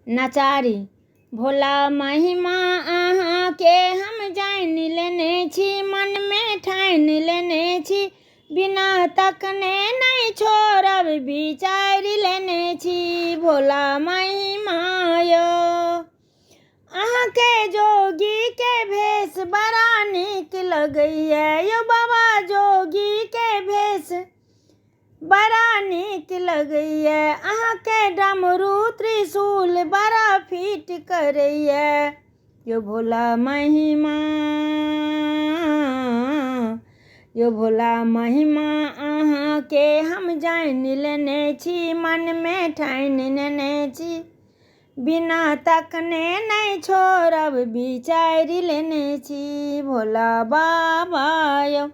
नचारी भोला महिमा अहाँ के हम जान लेने छी, मन में ठान लेने छी, बिना तकने नहीं छोड़ब विचारि लेने छी। भोला महिमा यो अहाँ के जोगी के भेष बड़ा नीक लगैया, यो बाबा जोगी के भेष बड़ा नीक लगैया, अहाँ के डमरू त्रिशूल बड़ा फीट करैया। यो भोला महिमा, यो भोला महिमा अहाँ के हम जान लेने छी, मन में ठान लेने छी, बिना तकने नहीं छोड़ब विचारि लेने छी। भोला बाबा यो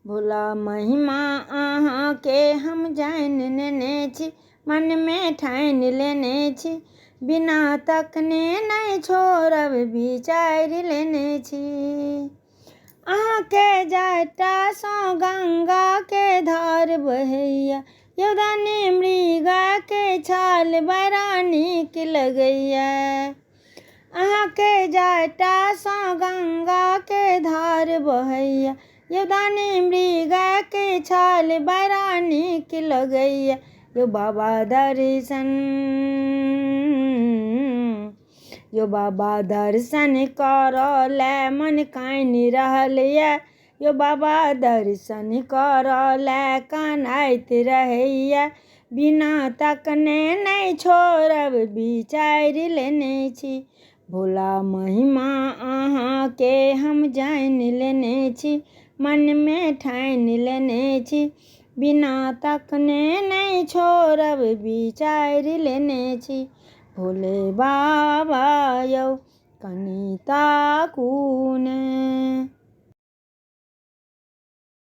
भोला महिमा अहाँ के हम जान लेने छी, मन में ठान लेने छी, बिना तकने नहीं छोड़ब विचारि लेने छी। अहाँ के जटा सँ गंगा के धार बहैया, यौदानी मृगा के छाल बड़ा नीक लगैया। अहाँ के जटा सँ गंगा के धार बहैया, यौदानी मृगा के छाल बड़ा नीक लगैया। यो बाबा दर्शन, यो बाबा दर्शन करले मन कानि रहल या, यो बाबा दर्शन करले कानैत रहैया, बिना तकने नहीं छोड़ब विचारि लेने छी। भोला महिमा अहाँ के हम जान लेने छी, मन में ठान लेने छी, बिना तकने नहीं छोड़ब विचारि लेने छी। भोले बाबा यौ कनि ताकू ने।